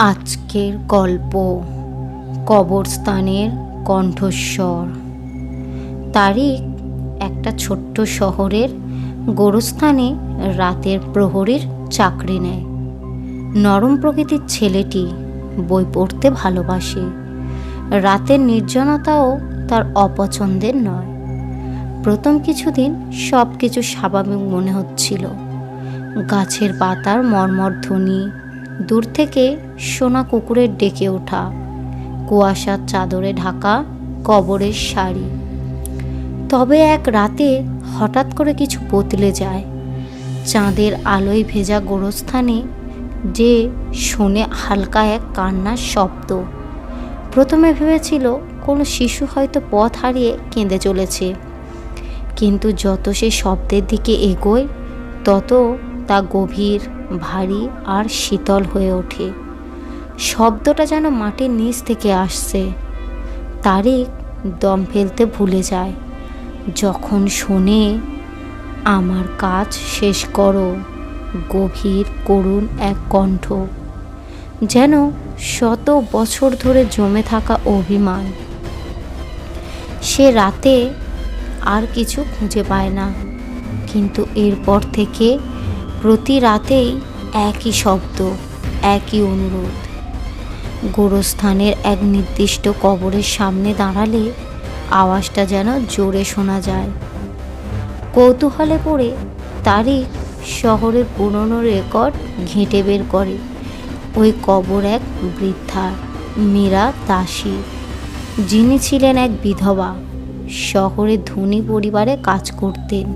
আজকের গল্প কবরস্থানের কণ্ঠস্বর। তারিক একটা ছোট্ট শহরের গোরস্থানে রাতের প্রহরীর চাকরি নেয়। নরম প্রকৃতির ছেলেটি বই পড়তে ভালোবাসে। রাতের নির্জনতাও তার অপছন্দের নয়। প্রথম কিছুদিন সব কিছু স্বাভাবিক মনে হচ্ছিল। গাছের পাতার মর্মর ধ্বনি, দূর থেকে সোনা কুকুরের ডেকে ওঠা, কুয়াশার চাদরে ঢাকা কবরের সারি। তবে এক রাতে হঠাৎ করে কিছু বদলে যায়। চাঁদের আলোয় ভেজা গোরস্থানে যে শোনে হালকা এক কান্নার শব্দ। প্রথমে ভেবেছিল কোনো শিশু হয়তো পথ হারিয়ে কেঁদে চলেছে, কিন্তু যত সে শব্দের দিকে এগোয় তত তা গভীর, ভারী আর শীতল হয়ে ওঠে। শব্দটা যেন মাটির নিচ থেকে আসছে। তারিক দম ফেলতে ভুলে যায় যখন শোনে, আমার কাজ শেষ করো। গভীর করুণ এক কণ্ঠ, যেন শত বছর ধরে জমে থাকা অভিমান। সে রাতে আর কিছু খুঁজে পায় না, কিন্তু এরপর থেকে প্রতি রাতেই একই শব্দ, একই অনুরোধ। গোরস্থানের এক নির্দিষ্ট কবরের সামনে দাঁড়ালে আওয়াজটা যেন জোরে শোনা যায়। কৌতূহলে পড়ে তারিক শহরের পুরনো রেকর্ড ঘেঁটে বের করে। ওই কবর এক বৃদ্ধা, মীরা দাসী, যিনি ছিলেন এক বিধবা। শহরে ধনী পরিবারে কাজ করতেন।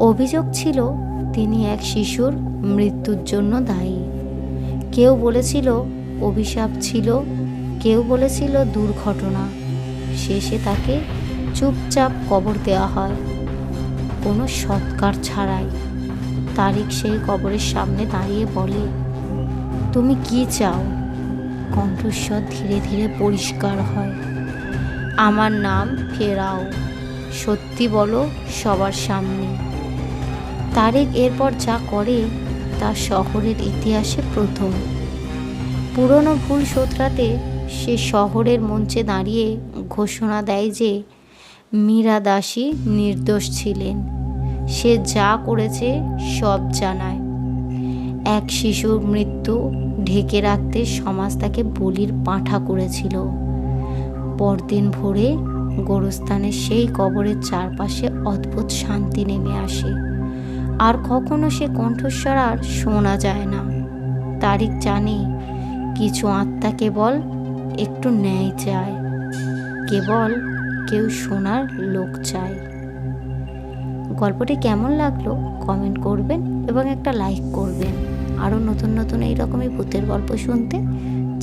অভিযোগ ছিল তিনি এক শিশুর মৃত্যুর জন্য দায়ী। কেউ বলেছিল অভিশাপ ছিল, কেউ বলেছিল দুর্ঘটনা। শেষে তাকে চুপচাপ কবর দেওয়া হয়, কোনো সৎকার ছাড়াই। তারিক সেই কবরের সামনে দাঁড়িয়ে বলে, তুমি কি চাও? কণ্ঠস্বর ধীরে ধীরে পরিষ্কার হয়, আমার নাম ফেরাও, সত্যি বলো সবার সামনে। তারিক এরপর যা করে তা শহরের ইতিহাসে প্রথম। পুরনো ভুল শোধরাতে সে শহরের মঞ্চে দাঁড়িয়ে ঘোষণা দেয় যে মীরা দাসী নির্দোষ ছিলেন। সে যা করেছে সব জানায়। এক শিশুর মৃত্যু ঢেকে রাখতে সমাজ তাকে বলির পাঁঠা করেছিল। পরদিন ভোরে গোরস্থানের সেই কবরের চারপাশে অদ্ভুত শান্তি নেমে আসে। আর কখনো সে কণ্ঠস্বর আর শোনা যায় না। তারিক জানে কিছু আত্মা কেবল একটু ন্যায় চায়, কেবল কেউ শোনার লোক চায়। গল্পটি কেমন লাগলো কমেন্ট করবেন এবং একটা লাইক করবেন। আরও নতুন নতুন এইরকমই ভূতের গল্প শুনতে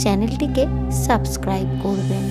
চ্যানেলটিকে সাবস্ক্রাইব করবেন।